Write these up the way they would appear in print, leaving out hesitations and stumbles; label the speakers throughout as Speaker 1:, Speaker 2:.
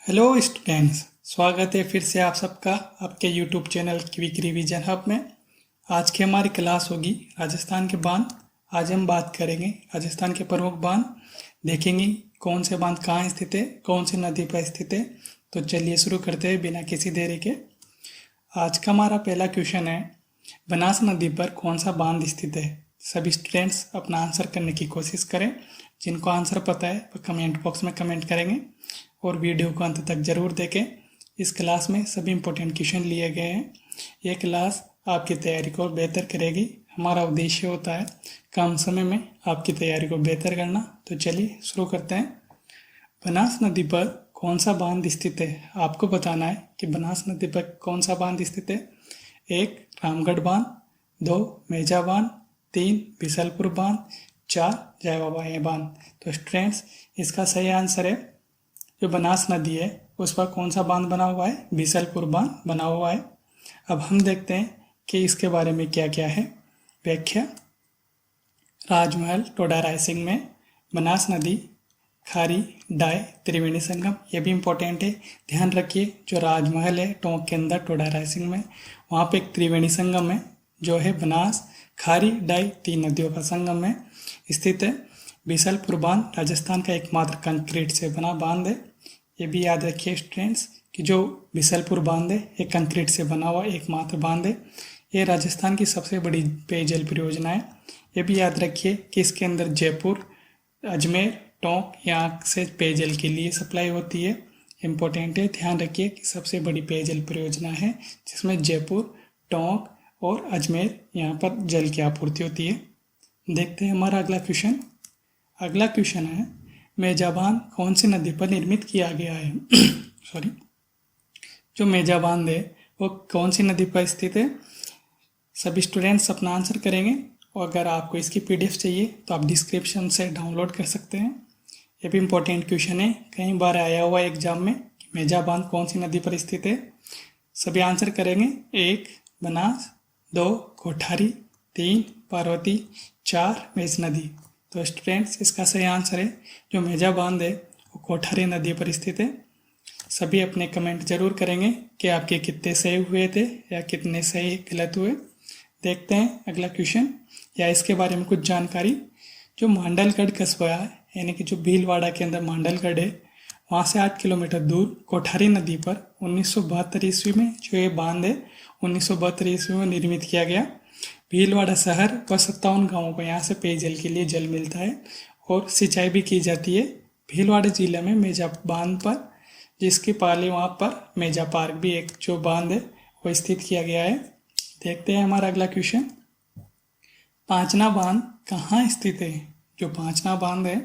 Speaker 1: Hello students, स्वागत है फिर से आप सबका आपके YouTube channel quick revision hub में। आज की हमारी क्लास होगी राजस्थान के बांध। आज हम बात करेंगे राजस्थान के प्रमुख बांध, देखेंगे कौन से बांध कहाँ स्थित है, कौन सी नदी पर स्थित है। तो चलिए शुरू करते हैं बिना किसी देरी के। आज का हमारा पहला क्वेश्चन है, बनास नदी पर कौन सा बांध स्थित है। सभी स्टूडेंट्स अपना आंसर करने की कोशिश करें। जिनको आंसर पता है वो कमेंट बॉक्स में कमेंट करेंगे और वीडियो को अंत तक ज़रूर देखें। इस क्लास में सभी इंपॉर्टेंट क्वेश्चन लिए गए हैं। ये क्लास आपकी तैयारी को बेहतर करेगी। हमारा उद्देश्य होता है कम समय में आपकी तैयारी को बेहतर करना। तो चलिए शुरू करते हैं। बनास नदी पर कौन सा बांध स्थित है, आपको बताना है कि बनास नदी पर कौन सा बांध स्थित है। 1 रामगढ़ बांध, 2 मेजा बांध, 3 बिसलपुर बांध, 4 जय बाबा बांध। तो स्टूडेंट्स इसका सही आंसर है जो बनास नदी है उस पर कौन सा बांध बना हुआ है, बिसलपुर बांध बना हुआ है। अब हम देखते हैं कि इसके बारे में क्या क्या है। व्याख्या, राजमहल टोडा रायसिंह में बनास नदी खारी डाय त्रिवेणी संगम, ये भी इम्पोर्टेंट है। ध्यान रखिए जो राजमहल है टोंक के अंदर टोडा रायसिंह में, वहाँ पे एक त्रिवेणी संगम है जो है बनास खारी डाय 3 नदियों का संगम में स्थित है। बिसलपुर बांध राजस्थान का एकमात्र कंक्रीट से बना बांध है। ये भी याद रखिए स्टूडेंट्स कि जो बिसलपुर बांध है ये कंक्रीट से बना हुआ एकमात्र बांध है। ये राजस्थान की सबसे बड़ी पेयजल परियोजना है। ये भी याद रखिए कि इसके अंदर जयपुर, अजमेर, टोंक यहाँ से पेयजल के लिए सप्लाई होती है। इम्पोर्टेंट है, ध्यान रखिए कि सबसे बड़ी पेयजल परियोजना है जिसमें जयपुर, टोंक और अजमेर यहाँ पर जल की आपूर्ति होती है। देखते हैं हमारा अगला क्वेश्चन। अगला क्वेश्चन है, मेजा बांध कौन सी नदी पर निर्मित किया गया है। सॉरी, जो मेजा बांध है वो कौन सी नदी पर स्थित है। सभी स्टूडेंट्स अपना आंसर करेंगे और अगर आपको इसकी पीडीएफ चाहिए तो आप डिस्क्रिप्शन से डाउनलोड कर सकते हैं। ये भी इम्पोर्टेंट क्वेश्चन है, कई बार आया हुआ एग्जाम में कि मेजा बांध कौन सी नदी पर स्थित है। सभी आंसर करेंगे। 1 बनास, 2 कोठारी, 3 पार्वती, 4 मेज नदी। तो स्टूडेंट्स इसका सही आंसर है जो मेजा बांध है वो कोठारी नदी पर स्थित है। सभी अपने कमेंट जरूर करेंगे कि आपके कितने सही हुए थे या कितने सही गलत हुए। देखते हैं अगला क्वेश्चन या इसके बारे में कुछ जानकारी। जो मांडलगढ़ कस्बा है यानी कि जो भीलवाड़ा के अंदर मांडलगढ़ है, वहाँ से 8 किलोमीटर दूर कोठारी नदी पर 1972 ईस्वी में जो ये बांध है 1972 ईस्वी में निर्मित किया गया। भीलवाड़ा शहर व 57 गाँवों को यहाँ से पेयजल के लिए जल मिलता है और सिंचाई भी की जाती है। भीलवाड़ा जिले में मेजा बांध पर, जिसकी पाली वहाँ पर मेजा पार्क भी एक जो बांध है वो स्थित किया गया है। देखते हैं हमारा अगला क्वेश्चन। पांचना बांध कहाँ स्थित है। जो पांचना बांध है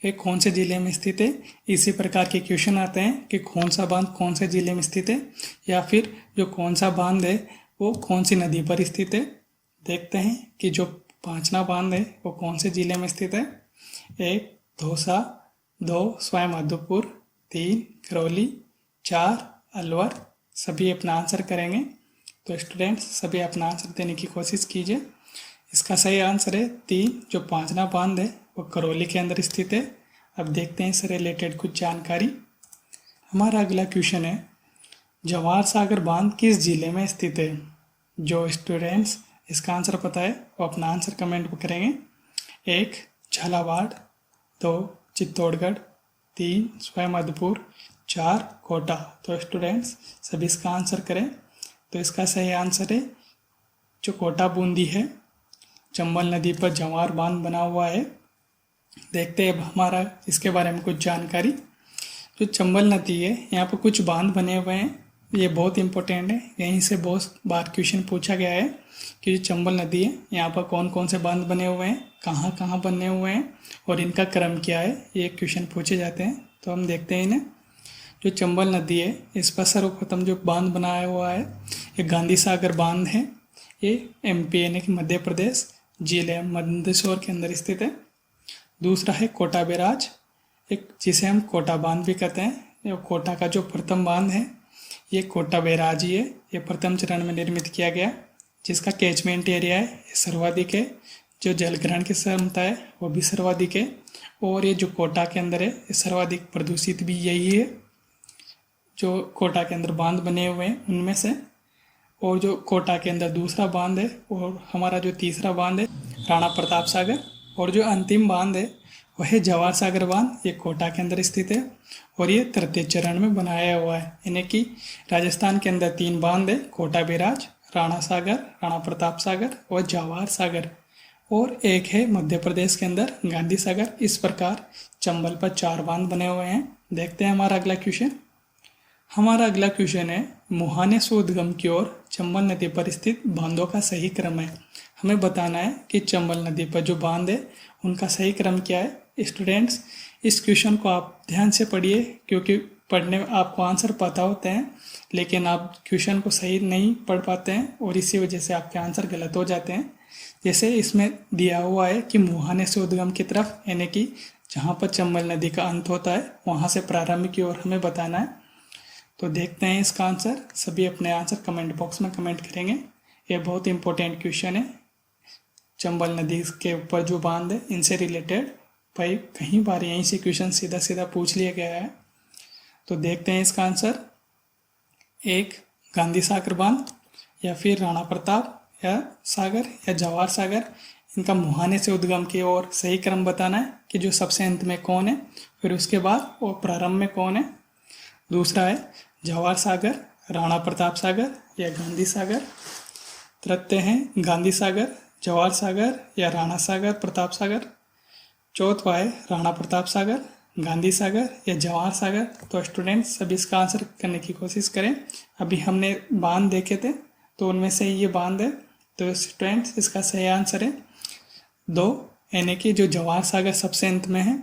Speaker 1: ये कौन से जिले में स्थित है। इसी प्रकार के क्वेश्चन आते हैं कि कौन सा बांध कौन से जिले में स्थित है या फिर जो कौन सा बांध है वो कौन सी नदी पर स्थित है। देखते हैं कि जो पांचना बांध है वो कौन से जिले में स्थित है। 1 दौसा, 2 सवाई माधोपुर, 3 करौली, 4 अलवर। सभी अपना आंसर करेंगे। तो स्टूडेंट्स सभी अपना आंसर देने की कोशिश कीजिए। इसका सही आंसर है 3, जो पांचना बांध है वो करौली के अंदर स्थित है। अब देखते हैं इससे रिलेटेड कुछ जानकारी। हमारा अगला क्वेश्चन है, जवाहर सागर बांध किस जिले में स्थित है। जो स्टूडेंट्स इसका आंसर पता है वो अपना आंसर कमेंट में करेंगे। 1 झालावाड़, 2 चित्तौड़गढ़, 3 सवाई माधोपुर, 4 कोटा। तो स्टूडेंट्स सभी इसका आंसर करें। तो इसका सही आंसर है जो कोटा बूंदी है। चंबल नदी पर जवाहर बांध बना हुआ है। देखते हैं अब हमारा इसके बारे में कुछ जानकारी। जो चंबल नदी है यहाँ पर कुछ बांध बने हुए हैं, ये बहुत इंपॉर्टेंट है। यहीं से बहुत बार क्वेश्चन पूछा गया है कि जो चंबल नदी है यहाँ पर कौन कौन से बांध बने हुए हैं, कहाँ कहाँ बने हुए हैं और इनका क्रम क्या है, ये क्वेश्चन पूछे जाते हैं। तो हम देखते हैं इन्हें। जो चंबल नदी है इस पर सर्वप्रथम जो बांध बनाया हुआ है ये गांधी सागर बांध है। ये MP यानी कि मध्य प्रदेश जिले मंदसौर के अंदर स्थित है। दूसरा है कोटा बैराज, एक जिसे हम कोटा बांध भी कहते हैं। ये कोटा का जो प्रथम बांध है ये कोटा बैराज ही है। ये प्रथम चरण में निर्मित किया गया, जिसका कैचमेंट एरिया है ये सर्वाधिक है। जो जलग्रहण की क्षमता है वो भी सर्वाधिक है और ये जो कोटा के अंदर है ये सर्वाधिक प्रदूषित भी यही है। जो कोटा के अंदर बांध बने हुए हैं उनमें से, और जो कोटा के अंदर दूसरा बांध है और हमारा जो तीसरा बांध है राणा प्रताप सागर, और जो अंतिम बांध है वह है जवाहर सागर बांध। ये कोटा के अंदर स्थित है और ये तृतीय चरण में बनाया हुआ है। यानी कि राजस्थान के अंदर 3 बांध है, कोटा बैराज, राणा सागर, राणा प्रताप सागर और जवाहर सागर, और एक है मध्य प्रदेश के अंदर गांधी सागर। इस प्रकार चंबल पर 4 बांध बने हुए हैं। देखते हैं हमारा अगला क्वेश्चन। हमारा अगला क्वेश्चन है मुहाने से उद्गम की ओर चंबल नदी पर स्थित बांधों का सही क्रम है। हमें बताना है कि चंबल नदी पर जो बांध है उनका सही क्रम क्या है। स्टूडेंट्स, इस क्वेश्चन को आप ध्यान से पढ़िए, क्योंकि पढ़ने में आपको आंसर पता होते हैं लेकिन आप क्वेश्चन को सही नहीं पढ़ पाते हैं और इसी वजह से आपके आंसर गलत हो जाते हैं। जैसे इसमें दिया हुआ है कि मुहाने से उद्गम की तरफ, यानी कि जहाँ पर चंबल नदी का अंत होता है वहाँ से प्रारंभ की ओर हमें बताना है। तो देखते हैं इसका आंसर। सभी अपने आंसर कमेंट बॉक्स में कमेंट करेंगे। ये बहुत इंपॉर्टेंट क्वेश्चन है। चंबल नदी के ऊपर जो बांध है इनसे रिलेटेड भाई कई बार यहीं से क्वेश्चन सीधा सीधा पूछ लिया गया है। तो देखते हैं इसका आंसर। 1 गांधी सागर बांध, या फिर राणा प्रताप या सागर या जवाहर सागर, इनका मुहाने से उद्गम की ओर सही क्रम बताना है कि जो सबसे अंत में कौन है, फिर उसके बाद और प्रारंभ में कौन है। दूसरा है जवाहर सागर, राणा प्रताप सागर या गांधी सागर। तृतीय है गांधी सागर, जवाहर सागर या राणा सागर, प्रताप सागर। चौथा है राणा प्रताप सागर, गांधी सागर या जवाहर सागर। तो स्टूडेंट्स सभी इसका आंसर करने की कोशिश करें। अभी हमने बांध देखे थे तो उनमें से ये बांध है। तो स्टूडेंट्स इसका सही आंसर है 2, यानी कि जो जवाहर सागर सबसे अंत में है,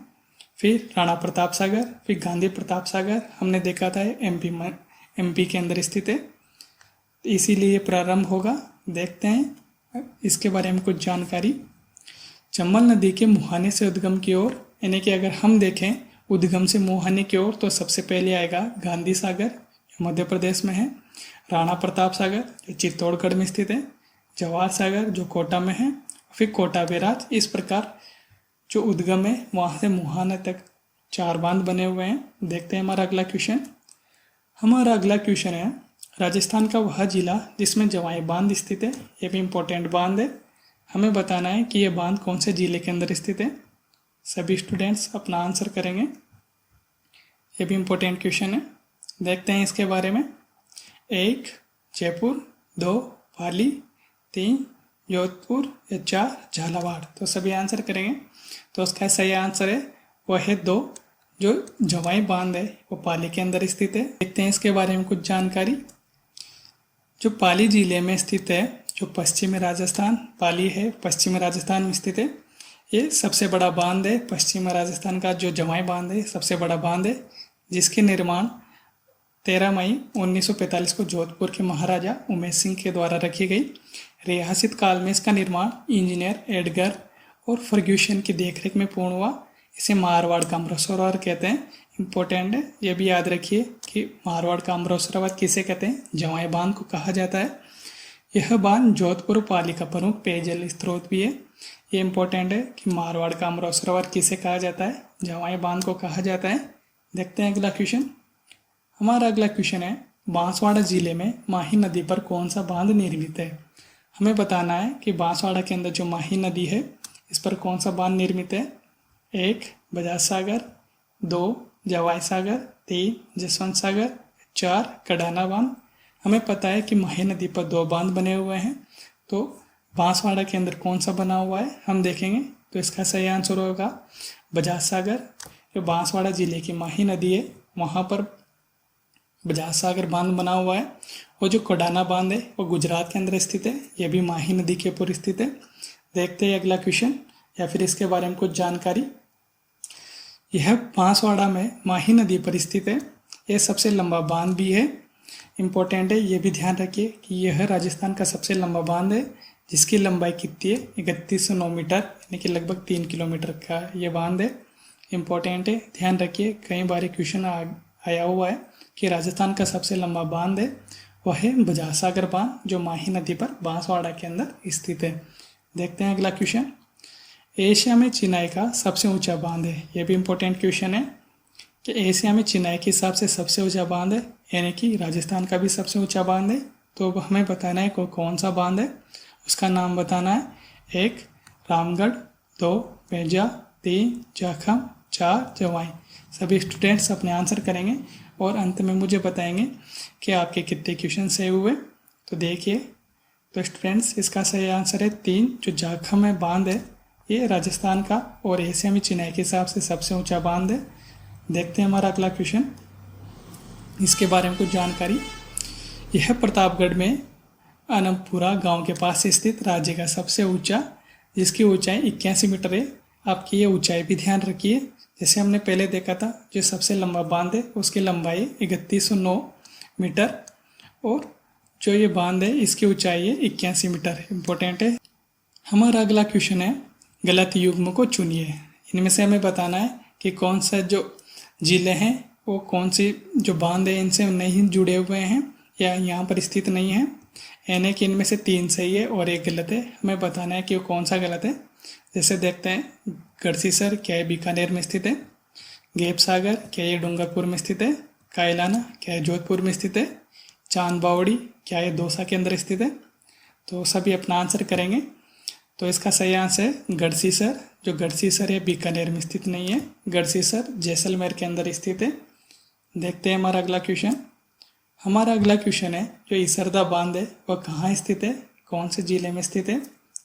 Speaker 1: फिर राणा प्रताप सागर, फिर गांधी प्रताप सागर। हमने देखा था एमपी के अंदर स्थित है, इसीलिए प्रारंभ होगा। देखते हैं इसके बारे में कुछ जानकारी। चंबल नदी के मुहाने से उद्गम की ओर, यानी कि अगर हम देखें उद्गम से मुहाने की ओर, तो सबसे पहले आएगा गांधी सागर जो मध्य प्रदेश में है, राणा प्रताप सागर जो चित्तौड़गढ़ में स्थित है, जवाहर सागर जो कोटा में है, फिर कोटा बैराज। इस प्रकार जो उद्गम है वहाँ से मुहाने तक 4 बांध बने हुए हैं। देखते हैं हमारा अगला क्वेश्चन। हमारा अगला क्वेश्चन है राजस्थान का वह जिला जिसमें जवाई बांध स्थित है। ये भी इम्पोर्टेंट बांध है। हमें बताना है कि यह बांध कौन से जिले के अंदर स्थित है। सभी स्टूडेंट्स अपना आंसर करेंगे। ये भी इम्पोर्टेंट क्वेश्चन है। देखते हैं इसके बारे में। 1 जयपुर, 2 पाली, 3 जोधपुर या 4 झालावाड़। तो सभी आंसर करेंगे। तो उसका सही आंसर है वह है 2, जो जवाई बांध है वो पाली के अंदर स्थित है। देखते हैं इसके बारे में कुछ जानकारी। जो पाली जिले में स्थित है, जो पश्चिमी राजस्थान, पाली है पश्चिमी राजस्थान में स्थित है। ये सबसे बड़ा बांध है पश्चिमी राजस्थान का। जो जवाई बांध है सबसे बड़ा बांध है, जिसके निर्माण 13 मई 1945 को जोधपुर के महाराजा उमेश सिंह के द्वारा रखी गई। रियासत काल में इसका निर्माण इंजीनियर एडगर और फर्ग्यूसन की देखरेख में पूर्ण हुआ। इसे मारवाड़ का अमृत सरोवर कहते हैं। इम्पोर्टेंट है, ये भी याद रखिए कि मारवाड़ का अमृत सरोवर किसे कहते हैं, जवाई बांध को कहा जाता है। यह बांध जोधपुर पाली का प्रमुख पेयजल स्रोत भी है। ये इम्पोर्टेंट है कि मारवाड़ का अमृत सरोवर किसे कहा जाता है, जवाई बांध को कहा जाता है। देखते हैं अगला क्वेश्चन। हमारा अगला क्वेश्चन है बांसवाड़ा जिले में माही नदी पर कौन सा बांध निर्मित है। हमें बताना है कि बांसवाड़ा के अंदर जो माही नदी है इस पर कौन सा बांध निर्मित है। 1 बजाज सागर, 2 जवाई सागर, 3 जसवंत सागर, 4 कडाना बांध। हमें पता है कि माही नदी पर 2 बांध बने हुए हैं। तो बांसवाड़ा के अंदर कौन सा बना हुआ है हम देखेंगे। तो इसका सही आंसर होगा बजाज सागर। जो बांसवाड़ा जिले की माही नदी है वहाँ पर बजाज सागर बांध बना हुआ है। और जो कोडाना बांध है वो गुजरात के अंदर स्थित है। यह भी माही नदी के ऊपर स्थित है। देखते हैं अगला क्वेश्चन या फिर इसके बारे में कुछ जानकारी। यह बांसवाड़ा में माही नदी पर स्थित है। यह सबसे लंबा बांध भी है। इम्पोर्टेंट है, ये भी ध्यान रखिए कि यह राजस्थान का सबसे लंबा बांध है, जिसकी लंबाई कितनी है 3109 मीटर, यानी कि लगभग 3 किलोमीटर का ये बांध है। इम्पोर्टेंट है, ध्यान रखिए। कई बार क्वेश्चन आया हुआ है कि राजस्थान का सबसे लंबा बांध है वह है बजाज सागर बांध, जो माही नदी पर बांसवाड़ा के अंदर स्थित है। देखते हैं अगला क्वेश्चन। एशिया में चिनाई का सबसे ऊंचा बांध है। यह भी इम्पोर्टेंट क्वेश्चन है कि एशिया में चेन्नई के हिसाब से सबसे ऊंचा बांध है, यानी कि राजस्थान का भी सबसे ऊंचा बांध है। तो अब हमें बताना है कौन सा बांध है, उसका नाम बताना है। 1 रामगढ़, 2 पेंजा, 3 जाखम, 4 जवाई। सभी स्टूडेंट्स अपने आंसर करेंगे और अंत में मुझे बताएंगे कि आपके कितने क्वेश्चन सही हुए। तो देखिए, तो स्टूडेंट्स इसका सही आंसर है 3। जो जाखम में बांध है ये राजस्थान का और एशिया में चेन्नई के हिसाब से सबसे ऊंचा बांध है। देखते हैं हमारा अगला क्वेश्चन, इसके बारे में कुछ जानकारी। यह प्रतापगढ़ में अनमपुरा गांव के पास स्थित राज्य का सबसे ऊंचा, जिसकी ऊंचाई 81 मीटर है। आपकी ये ऊंचाई भी ध्यान रखिए, जैसे हमने पहले देखा था जो सबसे लंबा बांध है उसकी लंबाई 3109 मीटर और जो ये बांध है इसकी ऊंचाई है 81 मीटर। इम्पोर्टेंट है। हमारा अगला क्वेश्चन है, गलत युग्म को चुनिए। इनमें से हमें बताना है कि कौन सा जो जिले हैं वो कौन सी जो बांध है इनसे नहीं जुड़े हुए हैं या यहाँ पर स्थित नहीं है, यानी कि इनमें से 3 सही है और 1 गलत है। हमें बताना है कि वो कौन सा गलत है। जैसे देखते हैं, गढ़सीसर क्या ये बीकानेर में स्थित है, गेप सागर क्या ये डूंगरपुर में स्थित है, कायलाना क्या ये जोधपुर में स्थित है, चांद बावड़ी क्या ये दौसा के अंदर स्थित है। तो सभी अपना आंसर करेंगे। तो इसका सही आंसर है गढ़सीसर। जो गढ़सीसर है बीकानेर में स्थित नहीं है, गढ़सीसर जैसलमेर के अंदर स्थित है। देखते हैं हमारा अगला क्वेश्चन। हमारा अगला क्वेश्चन है, जो इसरदा बांध है वह कहाँ स्थित है, कौन से जिले में स्थित है।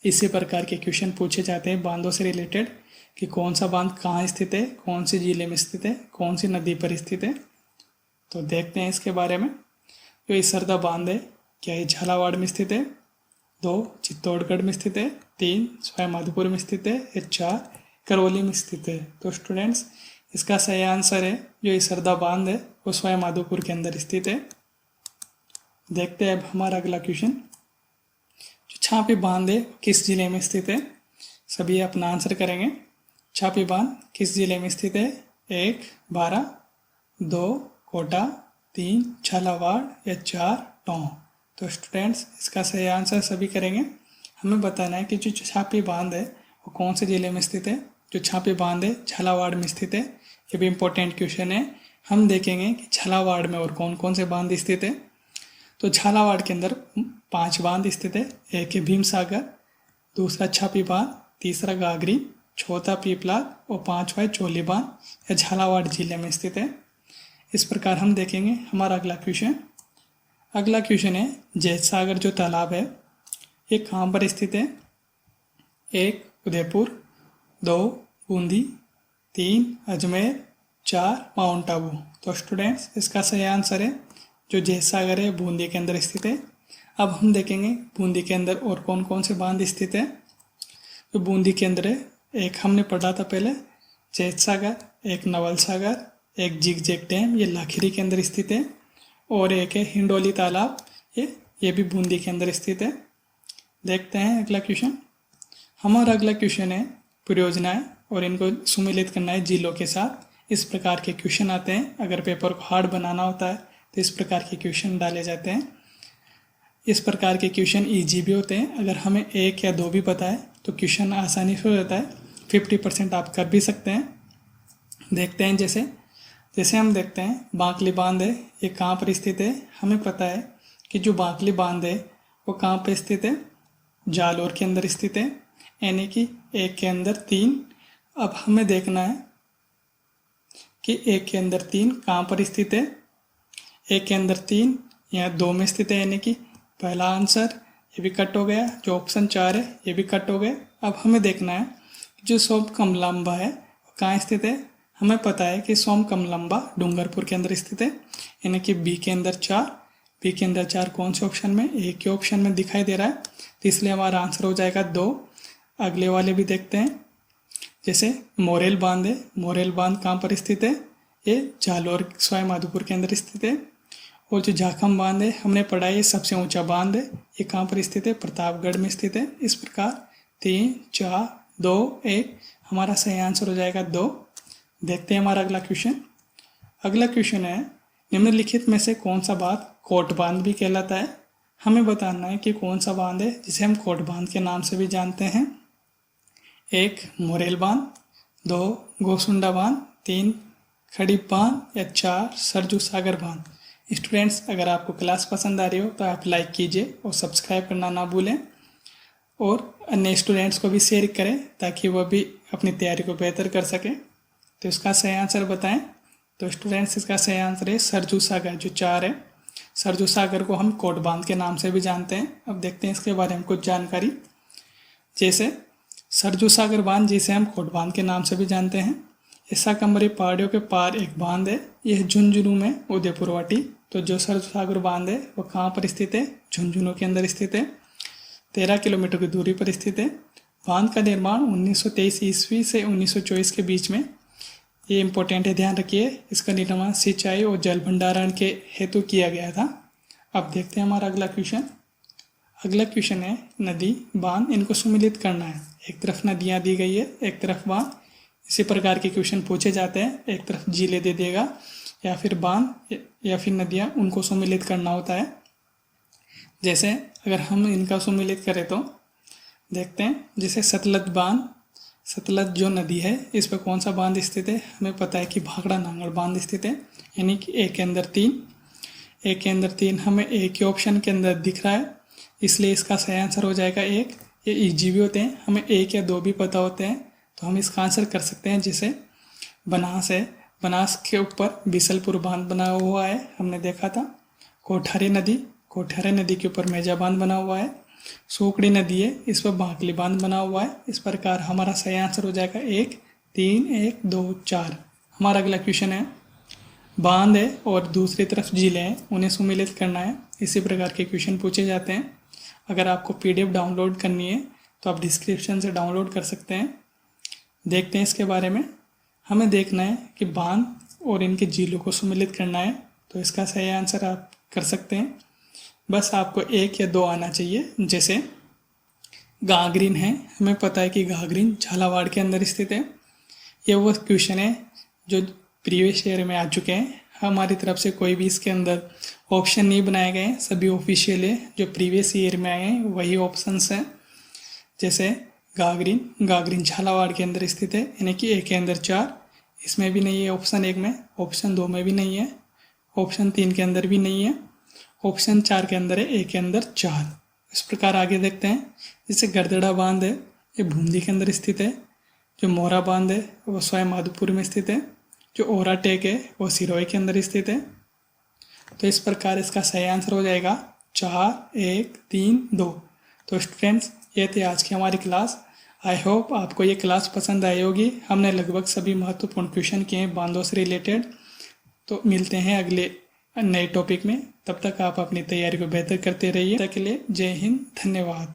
Speaker 1: इसी प्रकार के क्वेश्चन पूछे जाते हैं बांधों से रिलेटेड कि कौन सा बांध कहाँ स्थित है, कौन से जिले में स्थित है, कौन सी नदी पर स्थित है। तो देखते हैं इसके बारे में। जो इसरदा बांध है क्या ये झालावाड़ में स्थित है, 2 चित्तौड़गढ़ में स्थित है, 3 सवाईमाधोपुर में स्थित है, या 4 करौली में स्थित है। तो स्टूडेंट्स इसका सही आंसर है जो इसरदा बांध है वो सवाईमाधोपुर के अंदर स्थित है। देखते हैं अब हमारा अगला क्वेश्चन। जो छापी बांध है किस जिले में स्थित है, सभी अपना आंसर करेंगे। छापी बांध किस जिले में स्थित है, 1 बारा, 2 कोटा, 3 झालावाड़, या 4 टोंक। तो स्टूडेंट्स इसका सही आंसर सभी करेंगे। हमें बताना है कि जो छापी बांध है वो कौन से जिले में स्थित है। जो छापी बांध है झालावाड़ में स्थित है। ये भी इम्पोर्टेंट क्वेश्चन है। हम देखेंगे कि झालावाड़ में और कौन कौन से बांध स्थित है। तो झालावाड़ के अंदर 5 बांध स्थित है। 1 है भीम सागर, दूसरा छापी बांध, तीसरा गागरी, चौथा पीपलाद और 5वां है चोली बांध। यह झालावाड़ जिले में स्थित है। इस प्रकार हम देखेंगे हमारा अगला क्वेश्चन। अगला क्वेश्चन है, जैत सागर जो तालाब है ये कहाँ पर स्थित है। 1 उदयपुर, 2 बूंदी, 3 अजमेर, 4 माउंट आबू। तो स्टूडेंट्स इसका सही आंसर है जो जैत सागर है बूंदी के अंदर स्थित है। अब हम देखेंगे बूंदी के अंदर और कौन कौन से बांध स्थित है। जो बूंदी के अंदर है, एक हमने पढ़ा था पहले जैत सागर, एक नवल सागर, एक जिग जैक डैम ये लाखिरी के अंदर स्थित है, और एक है हिंडोली तालाब, ये भी बूंदी के अंदर स्थित है। देखते हैं अगला क्वेश्चन। हमारा अगला क्वेश्चन है परियोजनाएं और इनको सुमेलित करना है जिलों के साथ। इस प्रकार के क्वेश्चन आते हैं। अगर पेपर को हार्ड बनाना होता है तो इस प्रकार के क्वेश्चन डाले जाते हैं। इस प्रकार के क्वेश्चन ईजी भी होते हैं। अगर हमें 1 या 2 भी पता है तो क्वेश्चन आसानी से हो जाता है। 50% आप कर भी सकते हैं। देखते हैं जैसे हम देखते हैं बांकली बांध है ये कहाँ पर स्थित है। हमें पता है कि जो बांकली बांध है वो कहाँ पर स्थित है, जालौर के अंदर स्थित है, यानी कि 1 के अंदर 3। अब हमें देखना है कि 1 के अंदर 3 कहाँ पर स्थित है। 1 के अंदर 3 यहाँ 2 में स्थित है, यानी कि पहला आंसर ये भी कट हो गया। जो ऑप्शन 4 है ये भी कट हो गया। अब हमें देखना है जो सोम कमलांबा है वो कहाँ स्थित है। हमें पता है कि सोम कमलांबा डूंगरपुर के अंदर स्थित है, यानी कि बी के अंदर 4। बी के अंदर 4 कौन से ऑप्शन में, ए के ऑप्शन में दिखाई दे रहा है, तो इसलिए हमारा आंसर हो जाएगा 2। अगले वाले भी देखते हैं। जैसे मोरेल बांध है, मोरेल बांध कहाँ पर स्थित है, ये जालौर सवाईमाधोपुर के अंदर स्थित है। और जो जाखम बांध है हमने पढ़ा है ये सबसे ऊंचा बांध है, ये कहाँ पर स्थित है, प्रतापगढ़ में स्थित है। इस प्रकार 3, 4, 2, 1 हमारा सही आंसर हो जाएगा 2। देखते हैं हमारा अगला क्वेश्चन। अगला क्वेश्चन है, निम्नलिखित में से कौन सा बांध कोट बांध भी कहलाता है। हमें बताना है कि कौन सा बांध है जिसे हम कोट बांध के नाम से भी जानते हैं। 1 मोरेल बांध, 2 गोसुंडा बांध, 3 खड़ी बांध या 4 सरजू सागर बांध। स्टूडेंट्स, अगर आपको क्लास पसंद आ रही हो तो आप लाइक कीजिए और सब्सक्राइब करना ना भूलें और अन्य स्टूडेंट्स को भी शेयर करें ताकि वह भी अपनी तैयारी को बेहतर कर सकें। तो इसका सही आंसर बताएं। तो स्टूडेंट्स, इसका सही आंसर है सरजू सागर, जो 4 है। सरजू सागर को हम कोट बांध के नाम से भी जानते हैं। अब देखते हैं इसके बारे में कुछ जानकारी। जैसे सरजू सागर बांध, जिसे हम कोट बांध के नाम से भी जानते हैं, ये शाकंभरी पहाड़ियों के पार एक बांध है। यह झुंझुनू में उदयपुर वाटी। तो जो सरजू सागर बांध है वो कहाँ पर स्थित है? झुंझुनू के अंदर स्थित है। 13 किलोमीटर की दूरी पर स्थित है। बांध का निर्माण 1923 ईस्वी से 1924 के बीच में, ये इम्पोर्टेंट है, ध्यान रखिए। इसका निर्माण सिंचाई और जल भंडारण के हेतु किया गया था। अब देखते हैं हमारा अगला क्वेश्चन। अगला क्वेश्चन है नदी बांध, इनको सम्मिलित करना है। एक तरफ नदियाँ दी गई है, एक तरफ बांध। इसी प्रकार के क्वेश्चन पूछे जाते हैं। एक तरफ झीलें दे देगा या फिर बांध या फिर नदियाँ, उनको सम्मिलित करना होता है। जैसे अगर हम इनका सम्मिलित करें तो देखते हैं। जैसे सतलज बांध, सतलज जो नदी है इस पर कौन सा बांध स्थित है? हमें पता है कि भाखड़ा नांगल बांध स्थित है, यानी कि एक के अंदर 3। एक के अंदर 3 हमें एक ही ऑप्शन के अंदर दिख रहा है, इसलिए इसका सही आंसर हो जाएगा 1। ये ईजी भी होते हैं, हमें 1 या 2 भी पता होते हैं तो हम इसका आंसर कर सकते हैं। जैसे बनास है, बनास के ऊपर बीसलपुर बांध बना हुआ है, हमने देखा था। कोठारी नदी, कोठारी नदी के ऊपर मेजा बांध बना हुआ है। सोकड़ी नदी है, इस पर भाकली बांध बना हुआ है। इस प्रकार हमारा सही आंसर हो जाएगा 1, 3, 1, 2, 4। हमारा अगला क्वेश्चन है बांध है और दूसरी तरफ झीलें हैं, उन्हें सम्मिलित करना है। इसी प्रकार के क्वेश्चन पूछे जाते हैं। अगर आपको PDF डाउनलोड करनी है तो आप डिस्क्रिप्शन से डाउनलोड कर सकते हैं। देखते हैं इसके बारे में। हमें देखना है कि बांध और इनके झीलों को सम्मिलित करना है, तो इसका सही आंसर आप कर सकते हैं। बस आपको 1 या 2 आना चाहिए। जैसे गागरीन है, हमें पता है कि गागरीन झालावाड़ के अंदर स्थित है। ये वो क्वेश्चन है जो प्रीवियस ईयर में आ चुके हैं। हमारी तरफ से कोई भी इसके अंदर ऑप्शन नहीं बनाए गए हैं, सभी ऑफिशियल है। जो प्रीवियस ईयर में आए हैं वही ऑप्शंस हैं। जैसे गागरीन, गागरीन झालावाड़ के अंदर स्थित है, यानी कि 1 के अंदर 4। इसमें भी नहीं है ऑप्शन 1 में, ऑप्शन 2 में भी नहीं है, ऑप्शन 3 के अंदर भी नहीं है, ऑप्शन 4 के अंदर है, 1 के अंदर 4। इस प्रकार आगे देखते हैं। जैसे गरदड़ा बांध है, ये बूंदी के अंदर स्थित है। जो मोरा बांध है वो स्वयं माधोपुर में स्थित है। जो ओरा टेक है वो सिरोही के अंदर स्थित है। तो इस प्रकार इसका सही आंसर हो जाएगा 4, 1, 3, 2। तो स्टूडेंट्स, ये थी आज की हमारी क्लास। आई होप आपको ये क्लास पसंद आई होगी। हमने लगभग सभी महत्वपूर्ण क्वेश्चन किए हैं बांधों से रिलेटेड। तो मिलते हैं अगले नए टॉपिक में। तब तक आप अपनी तैयारी को बेहतर करते रहिए। तब तक के लिए जय हिंद, धन्यवाद।